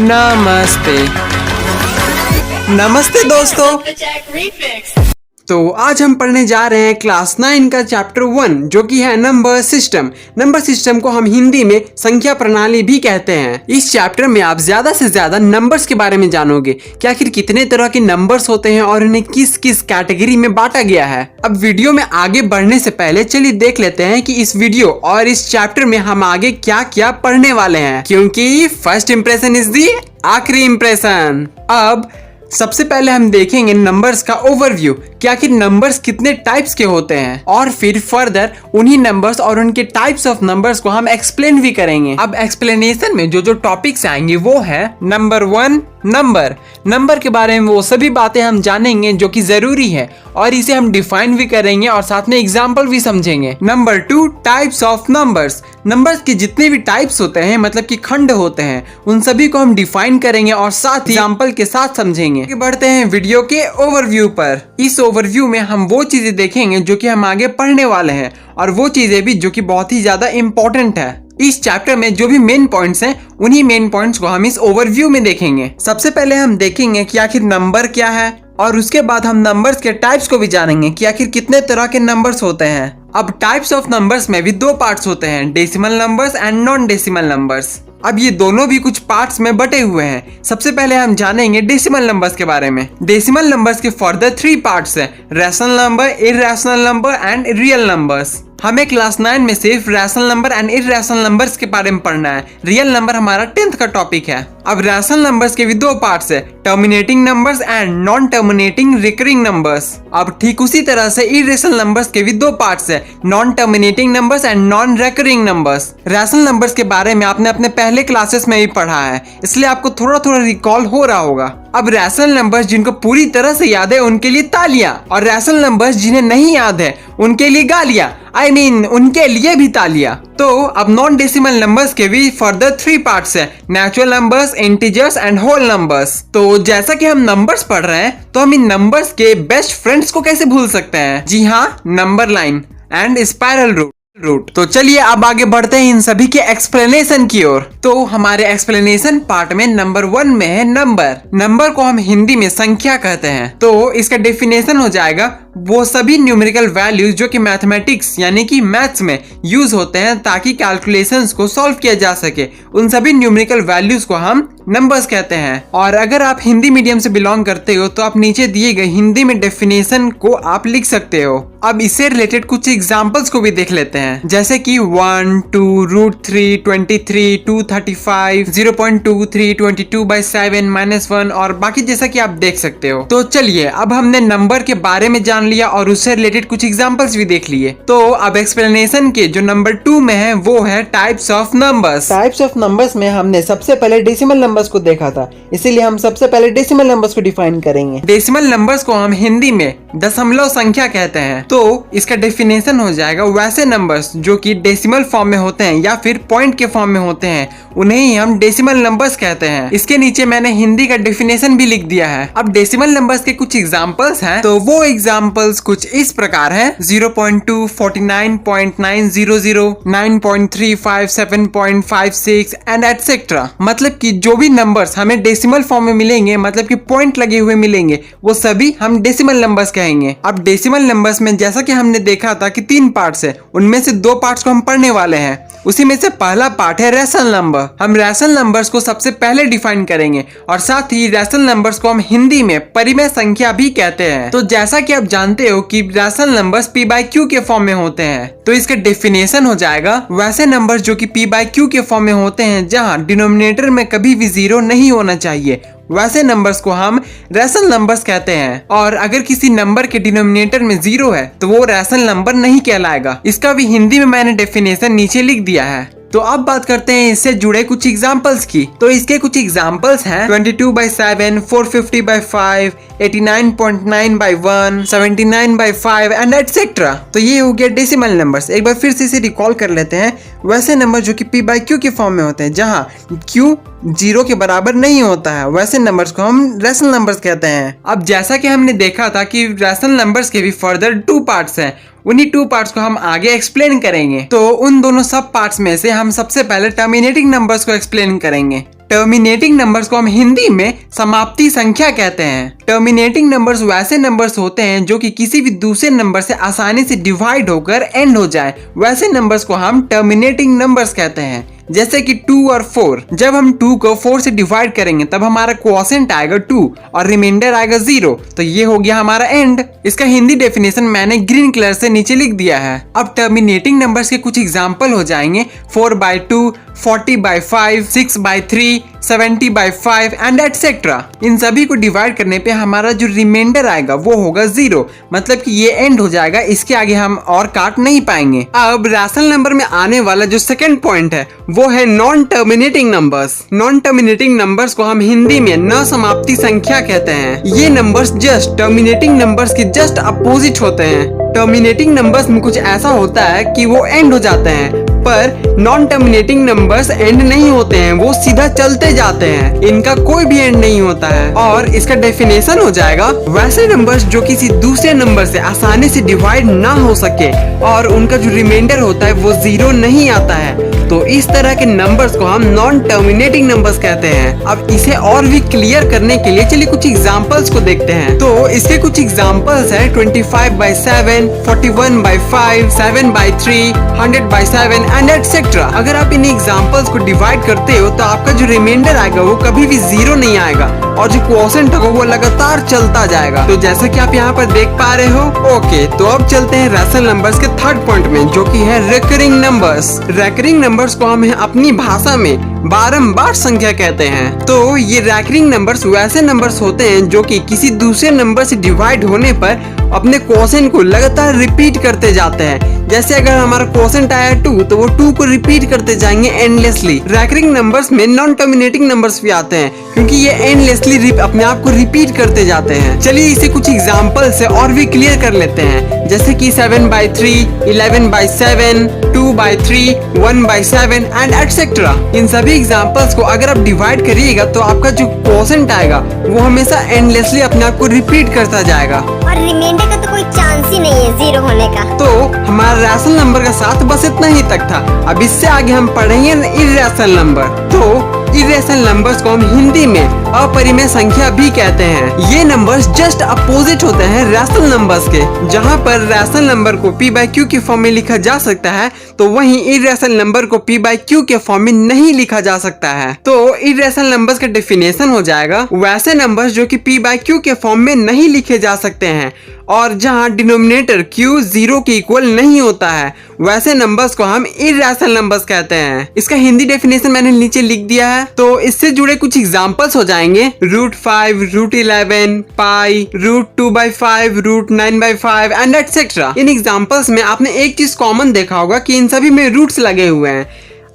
नमस्ते। नमस्ते दोस्तों। तो आज हम पढ़ने जा रहे हैं क्लास 9 का चैप्टर 1 जो कि है नंबर सिस्टम। नंबर सिस्टम को हम हिंदी में संख्या प्रणाली भी कहते हैं। इस चैप्टर में आप ज्यादा से ज्यादा नंबर्स के बारे में जानोगे कि आखिर कितने तरह के नंबर्स होते हैं और उन्हें किस किस कैटेगरी में बांटा गया है। अब वीडियो में आगे बढ़ने से पहले चलिए देख लेते हैं कि इस वीडियो और इस चैप्टर में हम आगे क्या क्या पढ़ने वाले हैं, क्योंकि फर्स्ट इंप्रेशन इज दी आखिरी इंप्रेशन। अब सबसे पहले हम देखेंगे नंबर्स का ओवरव्यू कि आखिर नंबर्स कितने टाइप्स के होते हैं, और फिर फर्दर उन्हीं नंबर्स और उनके टाइप्स ऑफ नंबर्स को हम एक्सप्लेन भी करेंगे। अब एक्सप्लेनेशन में जो जो टॉपिक्स आएंगे वो है नंबर 1 नंबर के बारे में वो सभी बातें हम जानेंगे जो कि जरूरी है, और इसे हम डिफाइन भी करेंगे और साथ में एग्जाम्पल भी समझेंगे। नंबर 2 टाइप्स ऑफ नंबर्स के जितने भी टाइप्स होते हैं, मतलब कि खंड होते हैं, उन सभी को हम डिफाइन करेंगे और साथ ही एग्जाम्पल के साथ समझेंगे। आगे बढ़ते हैं वीडियो के ओवरव्यू पर। इस ओवरव्यू में हम वो चीजें देखेंगे जो कि हम आगे पढ़ने वाले हैं, और वो चीजें भी जो कि बहुत ही ज्यादा इम्पोर्टेंट है। इस चैप्टर में जो भी मेन पॉइंट्स हैं उन्हीं मेन पॉइंट्स को हम इस ओवरव्यू में देखेंगे। सबसे पहले हम देखेंगे कि आखिर नंबर क्या है, और उसके बाद हम नंबर्स के टाइप्स को भी जानेंगे कि आखिर कितने तरह के नंबर्स होते हैं। अब टाइप्स ऑफ नंबर्स में भी दो पार्ट्स होते हैं, decimal numbers and non decimal numbers. अब ये दोनों भी कुछ पार्ट्स में बटे हुए हैं। सबसे पहले हम जानेंगे डेसिमल नंबर्स के बारे में। डेसिमल नंबर्स के फर्दर 3 पार्ट्स हैं, rational number, irrational number and real numbers. हमें क्लास 9 में सिर्फ rational number and irrational numbers के बारे में पढ़ना है। रियल नंबर हमारा 10th का टॉपिक है। अब रैशनल नंबर्स के भी दो पार्ट्स है, terminating numbers and non terminating recurring numbers. अब ठीक उसी तरह से इर्रेशनल नंबर्स के भी दो पार्ट्स है, non terminating numbers and non recurring numbers. Rational numbers के बारे में आपने अपने पहले क्लासेस में भी पढ़ा है, इसलिए आपको थोड़ा थोड़ा रिकॉल हो रहा होगा। अब रैशनल नंबर्स जिनको पूरी तरह से याद है उनके लिए तालियां, और रैशनल नंबर्स जिन्हें नहीं याद है उनके लिए गालियां, उनके लिए भी तालियां। तो अब नॉन डेसिमल नंबर्स के भी फर्दर 3 पार्ट्स है, natural numbers, integers and whole numbers. तो जैसा कि हम नंबर्स पढ़ रहे हैं, तो हम इन नंबर्स के बेस्ट फ्रेंड्स को कैसे भूल सकते हैं? जी हाँ, number line and spiral root. तो चलिए अब आगे बढ़ते हैं इन सभी के एक्सप्लेनेशन की ओर। तो हमारे एक्सप्लेनेशन पार्ट में नंबर 1 में है नंबर को हम हिंदी में संख्या कहते हैं। तो इसका डेफिनेशन हो जाएगा वो सभी न्यूमेरिकल वैल्यूज जो कि मैथमेटिक्स यानी कि मैथ्स में यूज होते हैं ताकि कैलकुलेशंस को सॉल्व किया जा सके, उन सभी न्यूमेरिकल वैल्यूज को हम नंबर्स कहते हैं। और अगर आप हिंदी मीडियम से बिलोंग करते हो तो आप नीचे दिए गए हिंदी में डेफिनेशन को आप लिख सकते हो। अब इससे रिलेटेड कुछ एग्जांपल्स को भी देख लेते हैं, जैसे कि 1, 2, √3, 23, 235, 0.23, 22/7, -1 और बाकी जैसा कि आप देख सकते हो। तो चलिए अब हमने नंबर के बारे में जान लिया और उससे रिलेटेड कुछ एग्जांपल्स भी देख लिए। तो अब एक्सप्लेनेशन के जो नंबर 2 में है वो है types of numbers. Types of numbers में हमने सबसे पहले डेसिमल नंबर्स को देखा था, इसीलिए हम सबसे पहले डेसिमल नंबर्स को डिफाइन करेंगे। डेसिमल नंबर्स को हम हिंदी में दशमलव संख्या कहते हैं। तो इसका डेफिनेशन हो जाएगा वैसे नंबर्स जो कि डेसिमल फॉर्म में होते हैं या फिर पॉइंट के फॉर्म में होते हैं, उन्हें ही हम डेसिमल नंबर्स कहते हैं। इसके नीचे मैंने हिंदी का डेफिनेशन भी लिख दिया है। अब डेसिमल नंबर्स के कुछ एग्जांपल्स हैं, तो वो एग्जांपल्स कुछ इस प्रकार हैं, 0.2, 49.900, 9.35, 7.56 एंड एटसेट्रा। मतलब कि जो भी नंबर्स हमें डेसिमल फॉर्म में मिलेंगे, मतलब कि पॉइंट लगे हुए मिलेंगे, वो सभी हम डेसिमल नंबर्स कहेंगे। अब डेसिमल नंबर्स में जैसा कि हमने देखा था कि 3 पार्ट्स है, उनमें से 2 पार्ट्स को हम पढ़ने वाले हैं। उसी में से पहला पार्ट है रैशनल नंबर। हम रैशनल नंबर्स को सबसे पहले डिफाइन करेंगे, और साथ ही रैशनल नंबर्स को हम हिंदी में परिमेय संख्या भी कहते हैं। तो जैसा कि आप जानते हो कि रैशनल नंबर्स p/q के फॉर्म में होते हैं, तो इसका डेफिनेशन हो जाएगा वैसे नंबर्स जो कि p/q के फॉर्म में होते हैं जहां डिनोमिनेटर में कभी भी 0 नहीं होना चाहिए, वैसे नंबर्स को हम रैशनल नंबर्स कहते हैं। और अगर किसी नंबर के डिनोमिनेटर में 0 है तो वो रैशनल नंबर नहीं कहलाएगा। इसका भी हिंदी में मैंने डेफिनेशन नीचे लिख दिया है। तो अब बात करते हैं इससे जुड़े कुछ एग्जांपल्स की। तो इसके कुछ एग्जांपल्स हैं 22/7, 450/5, 89.9/1, 79/5 एंड एटसेट्रा। तो ये हो गया डेसिमल नंबर्स। एक बार फिर से इसे रिकॉल कर लेते हैं। वैसे नंबर जो कि p/q के फॉर्म में होते हैं, जहां q 0 के बराबर नहीं होता है, वैसे नंबर्स को हम रैशनल नंबर्स कहते हैं। अब जैसा कि हमने देखा था कि रैशनल नंबर्स के भी फर्दर 2 पार्ट्स हैं, उन्हीं 2 पार्ट्स को हम आगे एक्सप्लेन करेंगे। तो उन दोनों सब पार्ट्स में से हम सबसे पहले टर्मिनेटिंग नंबर्स को एक्सप्लेन करेंगे। टर्मिनेटिंग नंबर्स को हम हिंदी में समाप्ति संख्या कहते हैं। टर्मिनेटिंग नंबर्स वैसे नंबर्स होते हैं जो कि किसी भी दूसरे नंबर से आसानी से डिवाइड होकर एंड हो जाए, वैसे नंबर्स को हम टर्मिनेटिंग नंबर्स कहते हैं। जैसे कि 2 और 4, जब हम 2 को 4 से डिवाइड करेंगे तब हमारा क्वोशिएंट आएगा 2 और रिमाइंडर आएगा 0, तो ये हो गया हमारा एंड। इसका हिंदी डेफिनेशन मैंने ग्रीन कलर से नीचे लिख दिया है। अब टर्मिनेटिंग नंबर्स के कुछ एग्जांपल हो जाएंगे 4/2, 40/5, 6/3, 70/5 एंड एटसेट्रा। इन सभी को डिवाइड करने पे हमारा जो रिमाइंडर आएगा वो होगा 0, मतलब कि ये एंड हो जाएगा, इसके आगे हम और काट नहीं पाएंगे। अब रैशनल नंबर में आने वाला जो सेकंड पॉइंट है वो है non terminating numbers. Non terminating numbers को हम हिंदी में न समाप्ति संख्या कहते हैं। ये नंबर्स जस्ट टर्मिनेटिंग नंबर्स के जस्ट अपोजिट होते हैं। टर्मिनेटिंग नंबर्स में कुछ ऐसा होता है कि वो एंड हो जाते हैं, पर नॉन टर्मिनेटिंग नंबर्स एंड नहीं होते हैं, वो सीधा चलते जाते हैं, इनका कोई भी एंड नहीं होता है। और इसका डेफिनेशन हो जाएगा वैसे नंबर्स जो किसी दूसरे नंबर से आसानी से डिवाइड ना हो सके और उनका जो रिमाइंडर होता है वो 0 नहीं आता है, तो इस तरह के नंबर्स को हम नॉन टर्मिनेटिंग नंबर्स कहते हैं। अब इसे और भी क्लियर करने के लिए चलिए कुछ एग्जांपल्स को देखते हैं। तो इसके कुछ एग्जांपल्स हैं 25/7, 41/5, 7/3, 100/7 एंड एटसेट्रा। अगर आप इन एग्जांपल्स को डिवाइड करते हो तो आपका जो रिमाइंडर आएगा वो कभी भी 0 नहीं आएगा और जो क्वोशिएंट होगा वो लगातार चलता जाएगा। तो जैसा कि आप यहाँ पर देख पा रहे हो। ओके, तो अब चलते हैं रैशनल नंबर्स के थर्ड पॉइंट में, जो कि है रिकरिंग नंबर्स। रिकरिंग नंबर्स को हम अपनी भाषा में बारंबार संख्या कहते हैं। तो ये रिकरिंग नंबर्स वैसे नंबर्स होते हैं जो कि किसी दूसरे नंबर से डिवाइड होने पर अपने क्वोशिएंट को लगातार रिपीट करते जाते हैं। जैसे अगर हमारा क्वोशिएंट आया 2 तो वो 2 को रिपीट करते जाएंगे एंडलेसली। रिकरिंग नंबर्स में नॉन टर्मिनेटिंग नंबर्स भी आते हैं क्योंकि ये एंडलेसली अपने आप को रिपीट करते जाते हैं। चलिए इसे कुछ एग्जांपल से और भी क्लियर कर लेते हैं, जैसे कि 7/3, 11/7, 2/3, 1/7 एंड एटसेट्रा। इन सभी एग्जांपल्स को अगर आप डिवाइड करिएगा तो आपका जो क्वोशिएंट आएगा वो हमेशा एंडलेसली अपने आप को रिपीट करता जाएगा और रिमाइंडर का तो कोई चांस ही नहीं है 0 होने का। तो हमारा रैशनल नंबर का साथ बस इतना ही तक था। अब इससे आगे हम पढ़ेंगे इर्रेशनल नंबर। तो इर्रेशनल नंबर्स को हम हिंदी में अपरिमेय संख्या भी कहते हैं। ये नंबर्स जस्ट अपोजिट होते हैं रैशनल नंबर्स के। जहाँ पर रैशनल नंबर को p/q के फॉर्म में लिखा जा सकता है तो वहीं इर्रेशनल नंबर को p/q के फॉर्म में नहीं लिखा जा सकता है। तो इर्रेशनल नंबर्स का डेफिनेशन हो जाएगा वैसे नंबर्स जो कि p/q के फॉर्म में नहीं लिखे जा सकते हैं और जहां डिनोमिनेटर q 0 के इक्वल नहीं होता है, वैसे नंबर्स को हम इर्रेशनल नंबर्स कहते हैं। इसका हिंदी डेफिनेशन मैंने नीचे लिख दिया है। तो इससे जुड़े कुछ एग्जांपल्स हो जाएंगे √5, √11, पाई, √2/5, √9/5 एंड एटसेट्रा। इन एग्जांपल्स में आपने एक चीज कॉमन देखा होगा कि इन सभी में रूट्स लगे हुए हैं।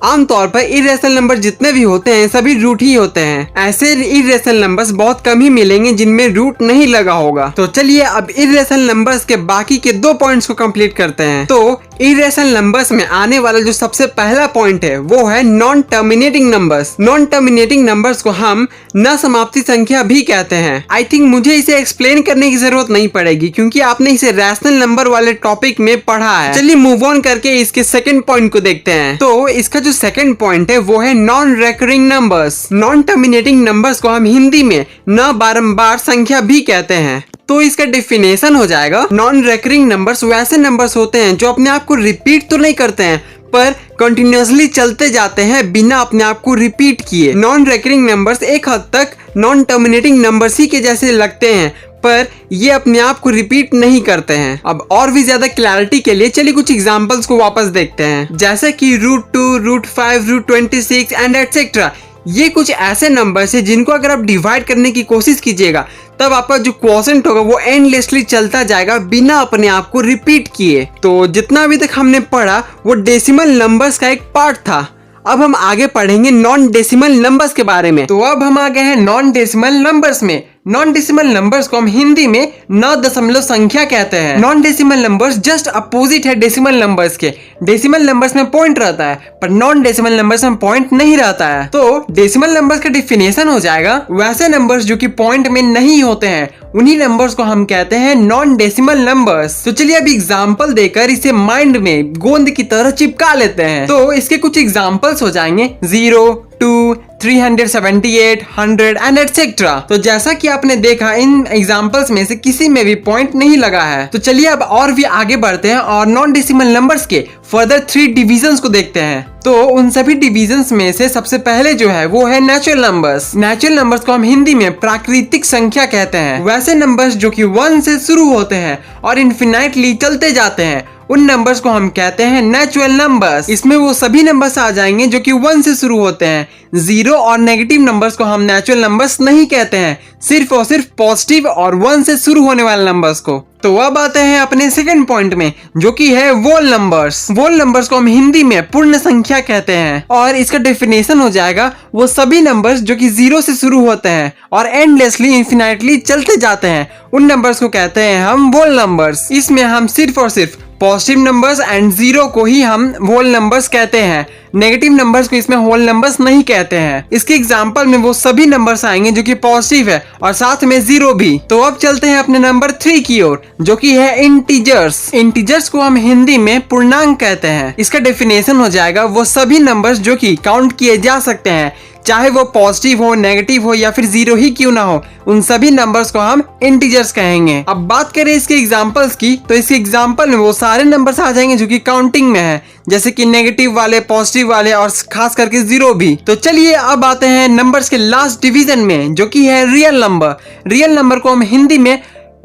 आमतौर पर इर्रेशनल नंबर जितने भी होते हैं सभी रूट ही होते हैं। ऐसे इर्रेशनल नंबर्स बहुत कम ही मिलेंगे जिनमें रूट नहीं लगा होगा। तो चलिए अब इर्रेशनल नंबर्स के बाकी के 2 पॉइंट्स को कंप्लीट करते हैं। तो इर्रेशनल नंबर्स में आने वाला जो सबसे पहला पॉइंट है वो है non terminating numbers. Non terminating numbers को हम न समाप्ति संख्या भी कहते हैं। आई थिंक मुझे इसे एक्सप्लेन करने की जरूरत नहीं पड़ेगी क्योंकि आपने इसे रैशनल नंबर वाले टॉपिक में पढ़ा है। चलिए मूव ऑन करके इसके सेकंड पॉइंट को देखते हैं। तो इसका जो सेकंड पॉइंट है वो है non recurring numbers. Non terminating numbers को हम हिंदी में न बारंबार संख्या भी कहते हैं। तो इसका डेफिनेशन हो जाएगा नॉन रिकरिंग नंबर्स वैसे नंबर्स होते हैं जो अपने आप को रिपीट तो नहीं करते हैं पर कंटिन्यूअसली चलते जाते हैं बिना अपने आप को रिपीट किए। नॉन रिकरिंग नंबर्स एक हद तक नॉन टर्मिनेटिंग नंबर्स ही के जैसे लगते हैं पर ये अपने आप को रिपीट नहीं करते हैं। अब और भी ज्यादा क्लैरिटी के लिए चलिए कुछ एग्जांपल्स को वापस देखते हैं, जैसे कि √2, √5, √26 एंड एटसेट्रा। ये कुछ ऐसे नंबर्स है जिनको अगर आप डिवाइड करने की कोशिश कीजिएगा तब आपका जो क्वोशिएंट होगा वो एंडलेसली चलता जाएगा बिना अपने आप को रिपीट किए। तो जितना अभी तक हमने पढ़ा वो डेसिमल नंबर्स का एक पार्ट था। अब हम आगे पढ़ेंगे नॉन डेसिमल नंबर्स के बारे में। तो अब हम आ गए हैं नॉन डेसिमल नंबर्स में। नॉन डेसिमल नंबर्स को हम हिंदी में 9 दशमलव संख्या कहते हैं। Non decimal numbers just opposite है डेसिमल नंबर्स के। डेसिमल नंबर्स में पॉइंट रहता है पर नॉन डेसिमल नंबर्स में पॉइंट नहीं रहता है। तो डेसिमल नंबर्स का डिफिनेशन हो जाएगा वैसे नंबर्स जो कि पॉइंट में नहीं होते हैं, उन्हीं नंबर्स को हम कहते हैं नॉन डेसिमल नंबर्स। तो चलिए अब एग्जांपल देकर इसे माइंड में गोंद की तरह चिपका लेते हैं। तो इसके कुछ एग्जांपल्स हो जाएंगे 0, 2, 378, 100 एंड एटसेट्रा। तो जैसा कि आपने देखा इन एग्जांपल्स में से किसी में भी पॉइंट नहीं लगा है। तो चलिए अब और भी आगे बढ़ते हैं और नॉन डेसिमल नंबर्स के फर्दर 3 डिविजन्स को देखते हैं। तो उन सभी डिविजन्स में से सबसे पहले जो है वो है नेचुरल नंबर्स। नेचुरल नंबर्स को हम हिंदी में प्राकृतिक संख्या कहते हैं। वैसे नंबर्स जो कि 1 से शुरू होते हैं और इनफिनाइटली चलते जाते हैं, उन नंबर्स को हम कहते हैं नेचुरल नंबर्स। इसमें वो सभी नंबर्स आ जाएंगे जो कि 1 से शुरू होते हैं। 0 और नेगेटिव नंबर्स को हम नेचुरल नंबर्स नहीं कहते हैं, सिर्फ और सिर्फ पॉजिटिव और 1 से शुरू होने वाले नंबर्स को। तो अब आते हैं अपने सेकंड पॉइंट में जो कि है वोल नंबर्स। वोल नंबर्स को हम हिंदी में पूर्ण संख्या कहते हैं और इसका डेफिनेशन हो जाएगा वो सभी नंबर्स जो कि 0 से शुरू होते हैं और एंडलेसली इन्फिनाइटली चलते जाते हैं, उन नंबर्स को कहते हैं हम वोल नंबर्स। इसमें हम सिर्फ और सिर्फ पॉजिटिव नंबर्स एंड 0 को ही हम होल नंबर्स कहते हैं। नेगेटिव नंबर्स को इसमें होल नंबर्स नहीं कहते हैं। इसके एग्जांपल में वो सभी नंबर्स आएंगे जो कि पॉजिटिव है और साथ में 0 भी। तो अब चलते हैं अपने नंबर 3 की ओर जो कि है इंटीजर्स। इंटीजर्स को हम हिंदी में पूर्णांक कहते हैं। इसका डेफिनेशन हो जाएगा वो सभी नंबर्स जो कि काउंट किए जा सकते हैं, चाहे वो पॉजिटिव हो, नेगेटिव हो या फिर 0 ही क्यों ना हो, उन सभी नंबर्स को हम इंटीजर्स कहेंगे। अब बात करें इसके एग्जांपल्स की, तो इसके एग्जांपल में वो सारे नंबर्स आ जाएंगे जो कि काउंटिंग में है, जैसे कि नेगेटिव वाले, पॉजिटिव वाले और खास करके 0 भी। तो चलिए अब आते हैं नंबर्स के लास्ट डिवीजन में जो कि है रियल नंबर। रियल नंबर को हम हिंदी में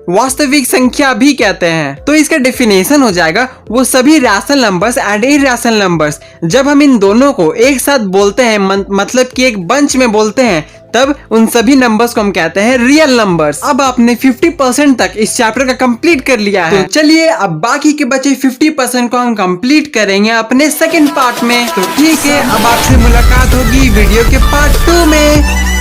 वास्तविक संख्या भी कहते हैं। तो इसका डेफिनेशन हो जाएगा वो सभी rational numbers and irrational numbers. जब हम इन दोनों को एक साथ बोलते हैं, मतलब कि एक बंच में बोलते हैं, तब उन सभी नंबर्स को हम कहते हैं रियल नंबर्स। अब आपने 50% तक इस चैप्टर का कंप्लीट कर लिया है। तो चलिए अब बाकी के बचे 50% को हम कंप्लीट करेंगे अपने सेकंड पार्ट में। तो ठीक है, अब आपसे मुलाकात होगी वीडियो के पार्ट 2 में।